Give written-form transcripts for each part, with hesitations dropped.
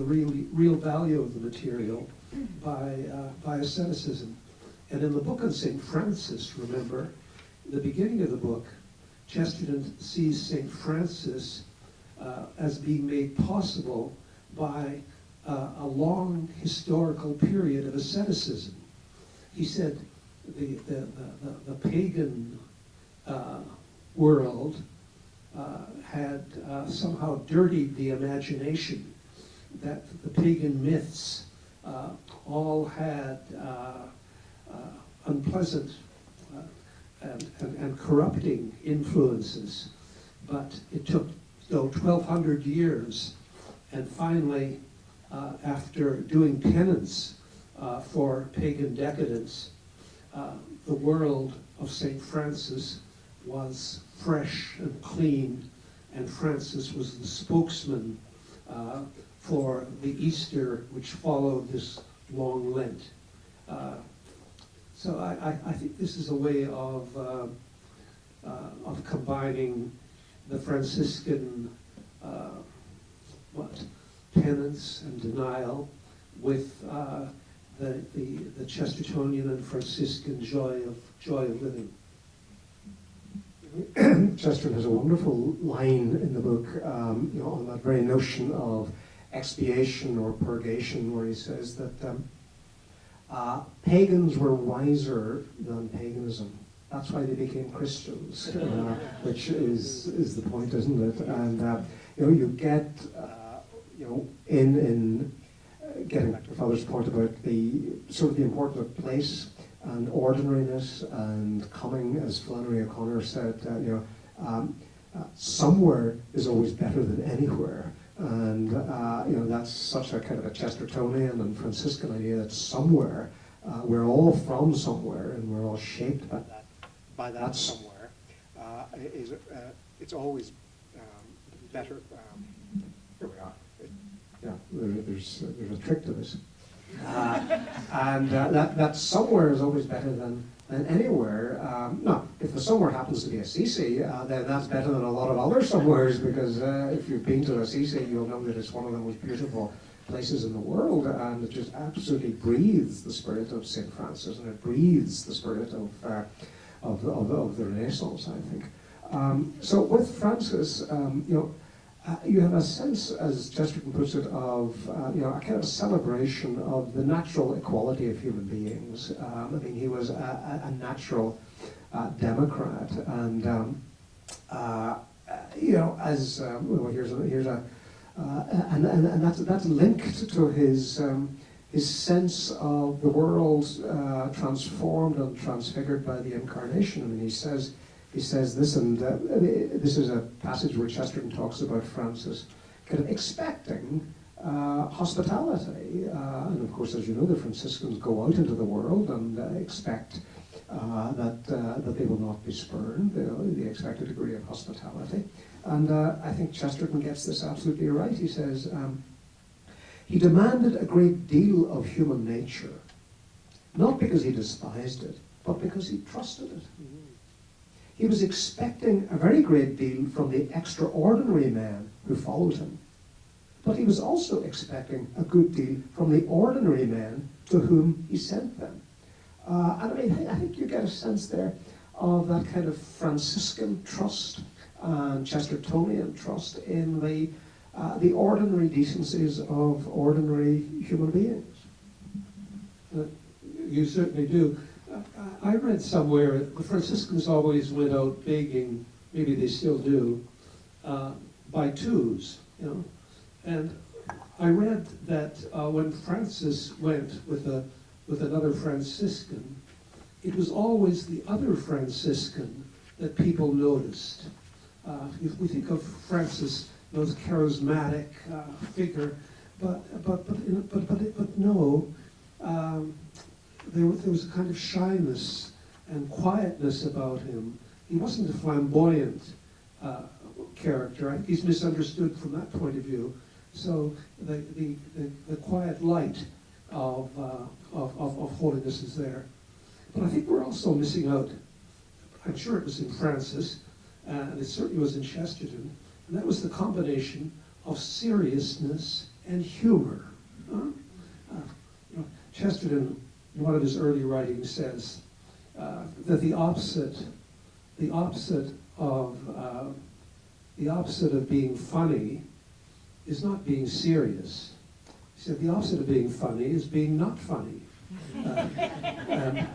the real value of the material by asceticism. And in the book on St. Francis, remember, in the beginning of the book, Chesterton sees St. Francis as being made possible by a long historical period of asceticism. He said the pagan world had somehow dirtied the imagination, that the pagan myths all had unpleasant and corrupting influences. But it took 1,200 years, and finally, after doing penance for pagan decadence, the world of St. Francis was fresh and clean, and Francis was the spokesman for the Easter which followed this long Lent. So I think this is a way of combining the Franciscan penance and denial with the Chestertonian and Franciscan joy of living. Chesterton has a wonderful line in the book, on that very notion of expiation or purgation, where he says that pagans were wiser than paganism. That's why they became Christians, which is the point, isn't it? And you get, in getting back to Father's point about the sort of the importance of place and ordinariness and coming, as Flannery O'Connor said, somewhere is always better than anywhere. And that's such a kind of a Chestertonian and Franciscan idea that somewhere, we're all from somewhere, and we're all shaped by that somewhere. It's always better. Here we are. There's a trick to this. And that somewhere is always better than anywhere. Now, if the somewhere happens to be Assisi, then that's better than a lot of other somewheres, because if you've been to Assisi, you'll know that it's one of the most beautiful places in the world, and it just absolutely breathes the spirit of St. Francis, and it breathes the spirit of the Renaissance, I think. So with Francis, you have a sense, as Chesterton puts it, of a kind of a celebration of the natural equality of human beings. He was a natural democrat, and and that's linked to his sense of the world transformed and transfigured by the incarnation. He says this, and this is a passage where Chesterton talks about Francis kind of expecting hospitality. And of course, as you know, the Franciscans go out into the world and expect that they will not be spurned. They expect a degree of hospitality. And I think Chesterton gets this absolutely right. He says, he demanded a great deal of human nature, not because he despised it, but because he trusted it. He was expecting a very great deal from the extraordinary men who followed him. But he was also expecting a good deal from the ordinary men to whom he sent them. And I think you get a sense there of that kind of Franciscan trust and Chestertonian trust in the ordinary decencies of ordinary human beings. You certainly do. I read somewhere the Franciscans always went out begging, maybe they still do, by twos, And I read that when Francis went with another Franciscan, it was always the other Franciscan that people noticed. If we think of Francis, as a charismatic figure, but no. There was a kind of shyness and quietness about him. He wasn't a flamboyant character. I think he's misunderstood from that point of view. So the quiet light of holiness is there. But I think we're also missing out. I'm sure it was in Francis, and it certainly was in Chesterton, and that was the combination of seriousness and humor. Chesterton, in one of his early writings, says that the opposite of being funny is not being serious. He said the opposite of being funny is being not funny. And,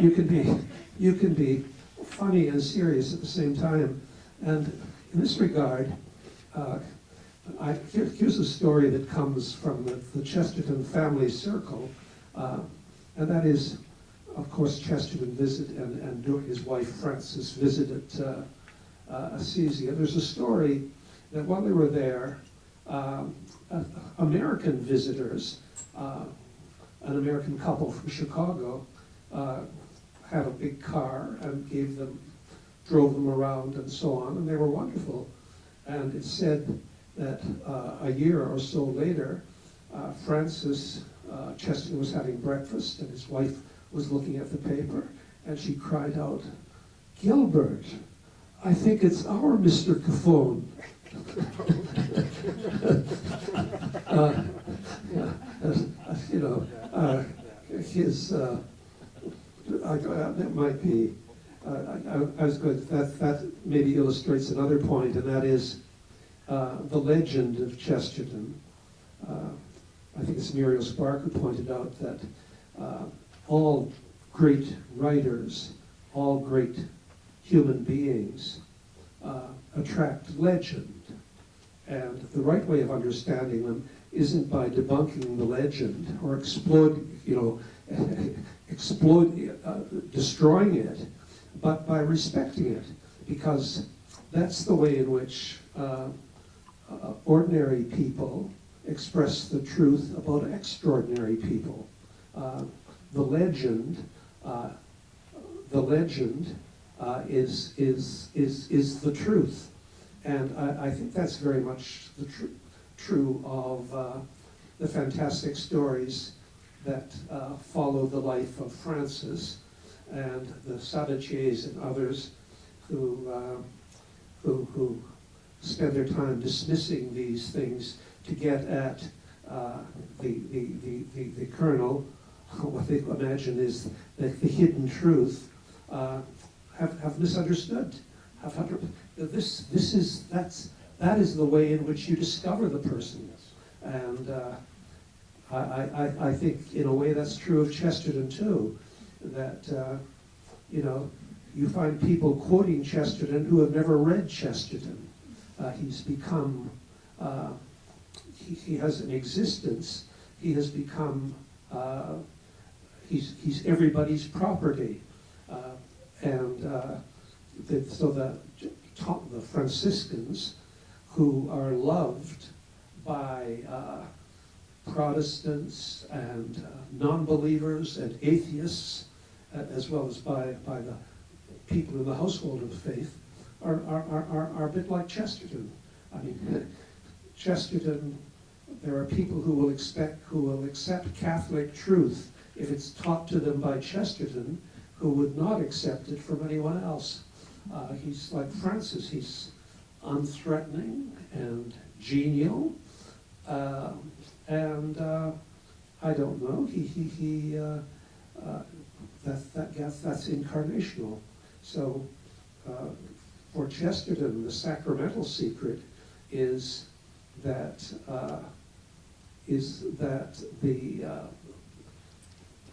you can be funny and serious at the same time. And in this regard, here's a story that comes from the Chesterton family circle, and that is, of course, Chesterton and his wife Frances visited Assisi. And there's a story that while they were there, American visitors, an American couple from Chicago, had a big car and drove them around and so on, and they were wonderful. And it's said that a year or so later, Chesterton was having breakfast, and his wife was looking at the paper, and she cried out, "Gilbert, I think it's our Mr. Caphone." That might be. I was good. That maybe illustrates another point, and that is the legend of Chesterton. I think it's Muriel Spark who pointed out that all great writers, all great human beings attract legend. And the right way of understanding them isn't by debunking the legend or destroying it, but by respecting it, because that's the way in which ordinary people express the truth about extraordinary people. The legend is the truth, and I think that's very much true of the fantastic stories that follow the life of Francis and the Sabatiers and others who spend their time dismissing these things to get at the kernel, what they imagine is the hidden truth, have misunderstood. That is the way in which you discover the person, and I think in a way that's true of Chesterton too. That you find people quoting Chesterton who have never read Chesterton. He's become. He has an existence. He has become. He's everybody's property, so the Franciscans, who are loved by Protestants and non-believers and atheists, as well as by the people in the household of faith, are a bit like Chesterton. I mean, Chesterton. There are people who will accept Catholic truth if it's taught to them by Chesterton, who would not accept it from anyone else. He's like Francis. He's unthreatening and genial, and I don't know. That's incarnational. So for Chesterton, the sacramental secret is that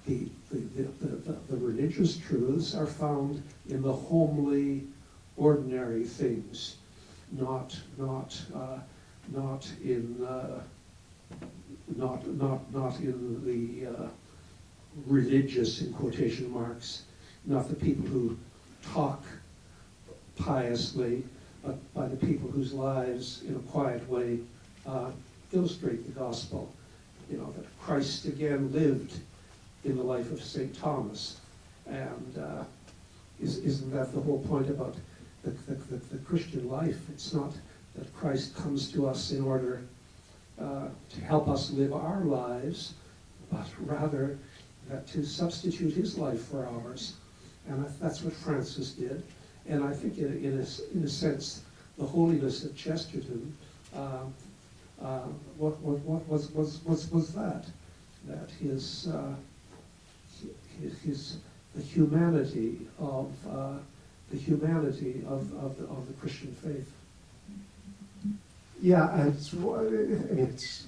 the religious truths are found in the homely, ordinary things, not in the religious, in quotation marks, not the people who talk piously, but by the people whose lives, in a quiet way, illustrate the gospel. That Christ again lived in the life of St. Thomas, and isn't that the whole point about the Christian life? It's not that Christ comes to us in order to help us live our lives, but rather that to substitute his life for ours, and that's what Francis did. And I think, in a sense, the holiness of Chesterton What was that? That his the humanity of the Christian faith. Yeah, I mean, it's